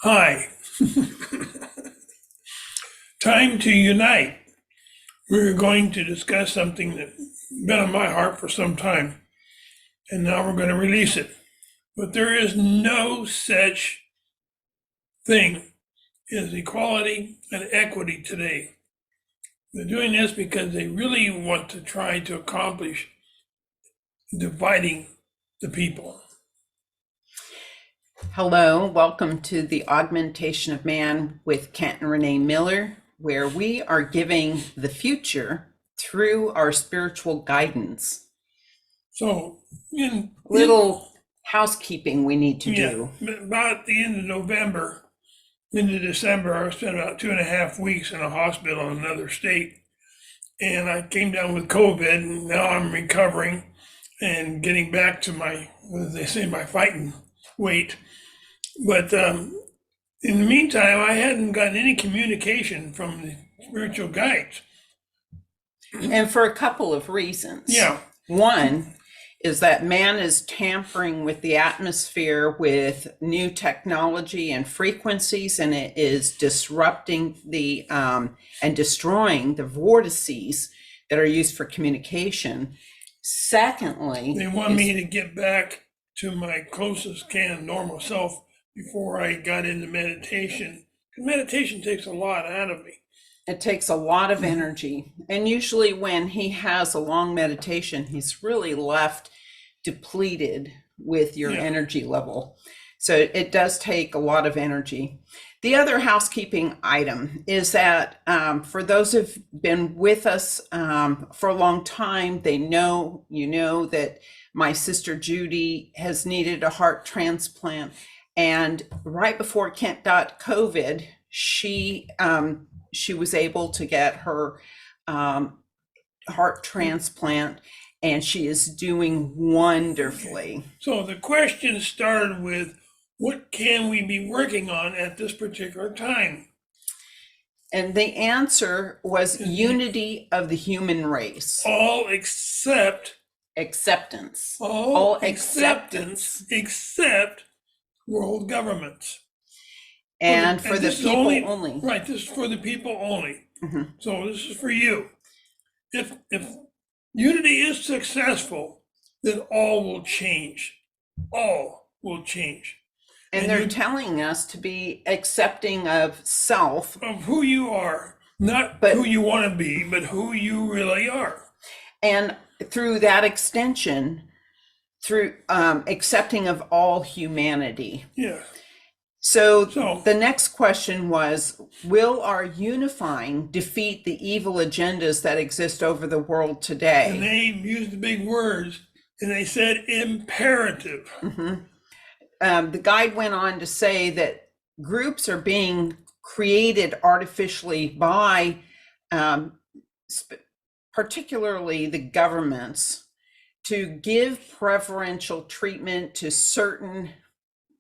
Hi. Time to unite. We're going to discuss something that's been on my heart for some time, and now we're going to release it. But there is no such thing as equality and equity today. They're doing this because they really want to try to accomplish dividing the people. Hello, welcome to the Augmentation of Man with Kent and Renee Miller, where we are giving the future through our spiritual guidance. So, Little housekeeping we need to do. About the end of November, into December, I spent about 2.5 weeks in a hospital in another state. And I came down with COVID, and now I'm recovering and getting back to my, as they say, my fighting weight. But in the meantime, I hadn't gotten any communication from the spiritual guides. And for a couple of reasons. Yeah. One is that man is tampering with the atmosphere with new technology and frequencies, and it is disrupting the and destroying the vortices that are used for communication. Secondly, they want me to get back to my closest can normal self before I got into meditation. Because meditation takes a lot out of me. It takes a lot of energy. And usually when he has a long meditation, he's really left depleted with your energy level. So it does take a lot of energy. The other housekeeping item is that for those who've been with us for a long time, you know that my sister Judy has needed a heart transplant. And right before Kent got COVID, she was able to get her heart transplant, and she is doing wonderfully. Okay. So the question started with, what can we be working on at this particular time? And the answer was unity of the human race. All except acceptance. All acceptance except world governments. And for the people only. Right, this is for the people only. Mm-hmm. So this is for you. If unity is successful, then all will change. All will change. And they're telling us to be accepting of self. Of who you are, not who you want to be, but who you really are. And through that extension, through accepting of all humanity. Yeah. So the next question was, will our unifying defeat the evil agendas that exist over the world today? And they used the big words, and they said imperative. Mm-hmm. The guide went on to say that groups are being created artificially by particularly the governments to give preferential treatment to certain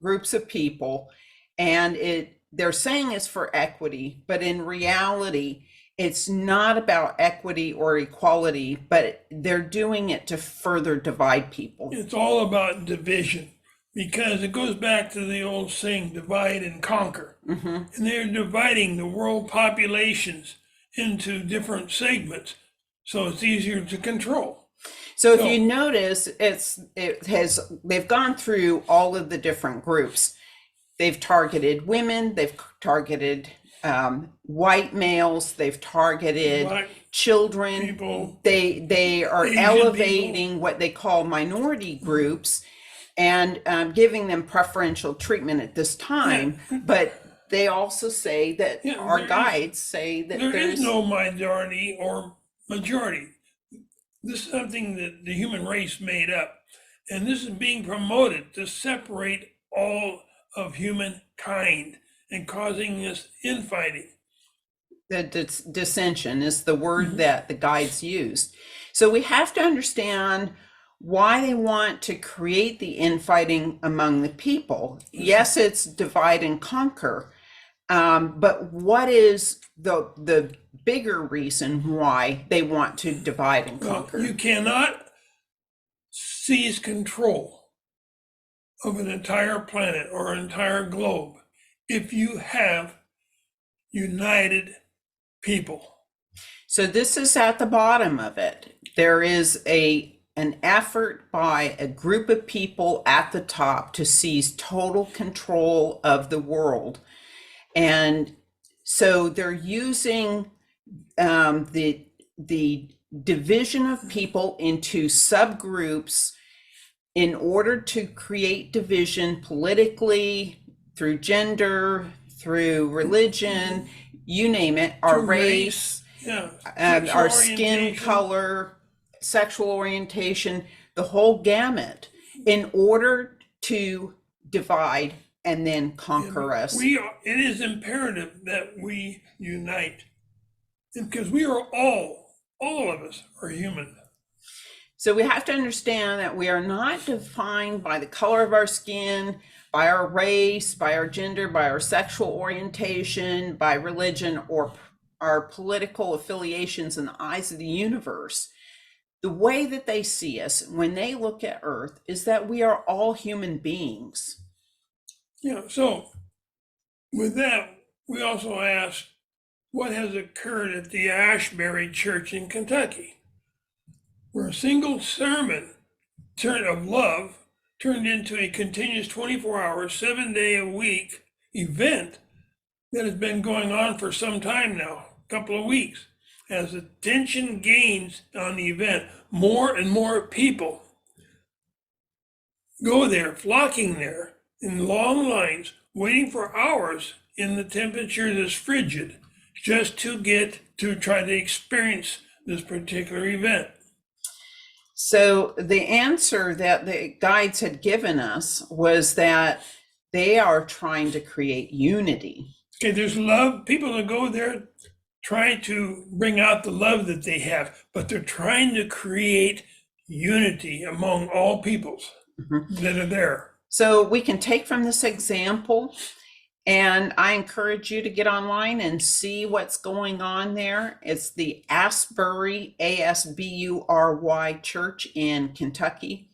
groups of people. And they're saying it's for equity, but in reality, it's not about equity or equality, but they're doing it to further divide people. It's all about division, because it goes back to the old saying, divide and conquer. Mm-hmm. And they're dividing the world populations into different segments, so it's easier to control. So if you notice, they've gone through all of the different groups. They've targeted women, they've targeted white males, they've targeted children. People, they are Asian elevating people. What they call minority groups and giving them preferential treatment at this time. Yeah. But they also say that our guides say that there is no minority or majority. This is something that the human race made up. And this is being promoted to separate all of humankind and causing this infighting. The dissension is the word that the guides used. So we have to understand why they want to create the infighting among the people. Yes, it's divide and conquer, but what is the bigger reason why they want to divide and conquer? You cannot seize control of an entire planet or an entire globe if you have united people. So this is at the bottom of it. There is an effort by a group of people at the top to seize total control of the world. And so they're using the division of people into subgroups in order to create division politically, through gender, through religion, you name it, our race, our skin color, sexual orientation, the whole gamut, in order to divide and then conquer us. It is imperative that we unite, because we are all of us are human. So we have to understand that we are not defined by the color of our skin, by our race, by our gender, by our sexual orientation, by religion, or our political affiliations in the eyes of the universe. The way that they see us when they look at Earth is that we are all human beings. Yeah, so with that, we also asked what has occurred at the Asbury Church in Kentucky, where a single sermon of love turned into a continuous 24-hour, 7-day-a-week event that has been going on for some time now, a couple of weeks. As attention gains on the event, more and more people go there, flocking there in long lines, waiting for hours in the temperature that's frigid, just to try to experience this particular event. So the answer that the guides had given us was that they are trying to create unity. Okay, there's love. People that go there try to bring out the love that they have, but they're trying to create unity among all peoples that are there. So we can take from this example, and I encourage you to get online and see what's going on there. It's the Asbury, Asbury Church in Kentucky.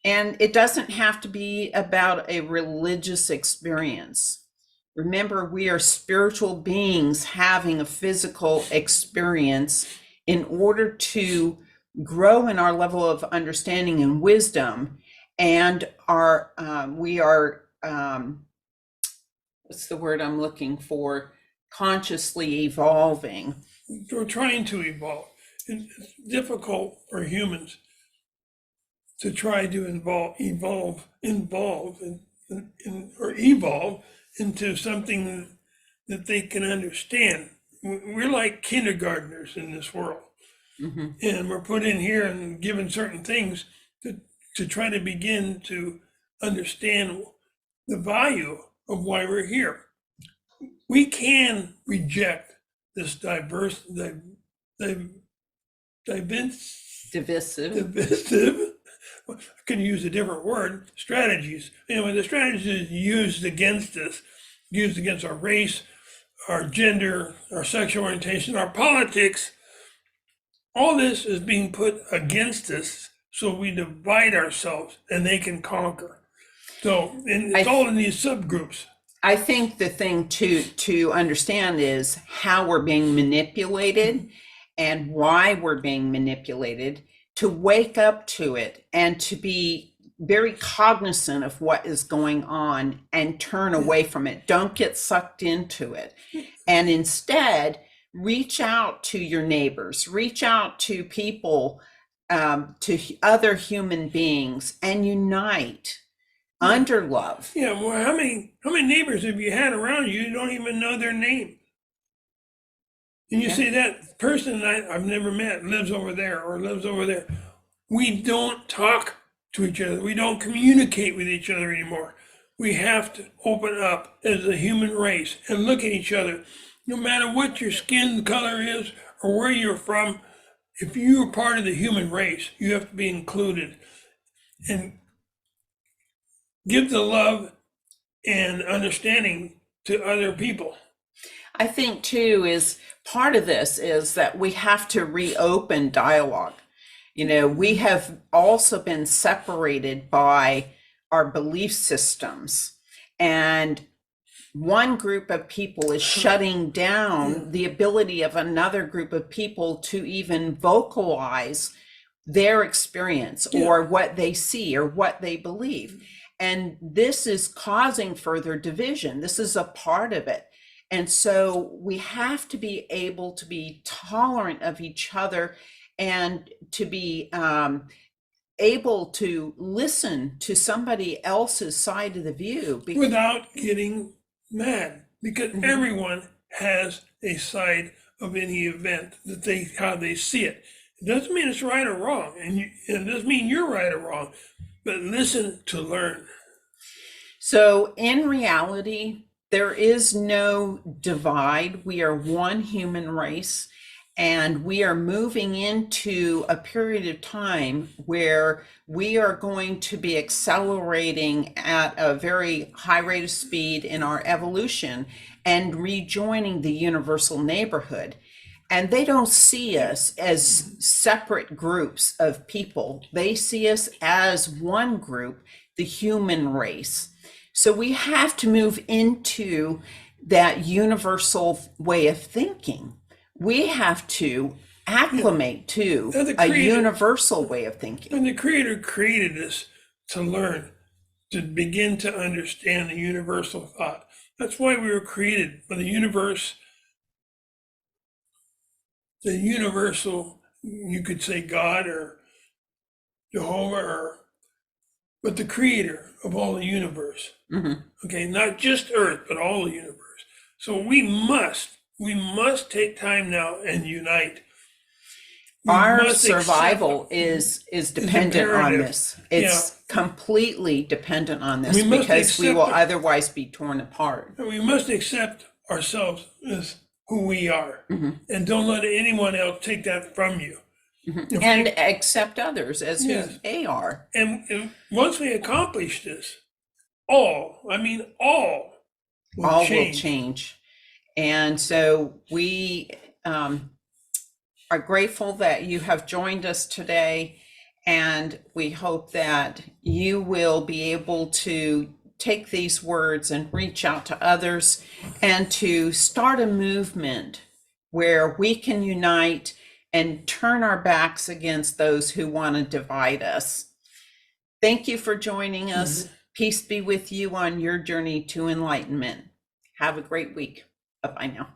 And it doesn't have to be about a religious experience. Remember, we are spiritual beings having a physical experience in order to grow in our level of understanding and wisdom. And we are, what's the word I'm looking for? Consciously evolving. We're trying to evolve. It's difficult for humans to try to evolve into something that they can understand. We're like kindergartners in this world. Mm-hmm. And we're put in here and given certain things to try to begin to understand the value of why we're here. We can reject this divisive, I can use a different word, strategies. Anyway, the strategies used against us, used against our race, our gender, our sexual orientation, our politics. All this is being put against us, so we divide ourselves and they can conquer. So, and it's all in these subgroups. I think the thing to understand is how we're being manipulated and why we're being manipulated, to wake up to it and to be very cognizant of what is going on and turn away from it. Don't get sucked into it. And instead, reach out to your neighbors, reach out to people, to other human beings, and unite under love. Yeah, well, how many neighbors have you had around you don't even know their name? And you say that person I've never met lives over there or lives over there. We don't talk to each other. We don't communicate with each other anymore. We have to open up as a human race and look at each other. No matter what your skin color is or where you're from, if you're part of the human race, you have to be included and give the love and understanding to other people. I think too is part of this is that we have to reopen dialogue. You know, we have also been separated by our belief systems, and one group of people is shutting down the ability of another group of people to even vocalize their experience or what they see or what they believe. And this is causing further division. This is a part of it. And so we have to be able to be tolerant of each other and to be able to listen to somebody else's side of the view. Without getting mad, because everyone has a side of any event that how they see it. It doesn't mean it's right or wrong, and it doesn't mean you're right or wrong, but listen to learn. So in reality, there is no divide. We are one human race, and we are moving into a period of time where we are going to be accelerating at a very high rate of speed in our evolution and rejoining the universal neighborhood. And they don't see us as separate groups of people. They see us as one group, the human race. So we have to move into that universal way of thinking. We have to acclimate to a universal way of thinking. And the Creator created us to learn, to begin to understand the universal thought. That's why we were created for the universal, you could say God or Jehovah, but the Creator of all the universe. Okay, not just Earth, but all the universe. So we must take time now and unite. Our survival is dependent on this. It's completely dependent on this because we will otherwise be torn apart. And we must accept ourselves as who we are, and don't let anyone else take that from you. And accept others as who they are. And once we accomplish this, all will change. And so we are grateful that you have joined us today, and we hope that you will be able to take these words and reach out to others and to start a movement where we can unite and turn our backs against those who want to divide us. Thank you for joining us. Peace be with you on your journey to enlightenment. Have a great week. Bye-bye now.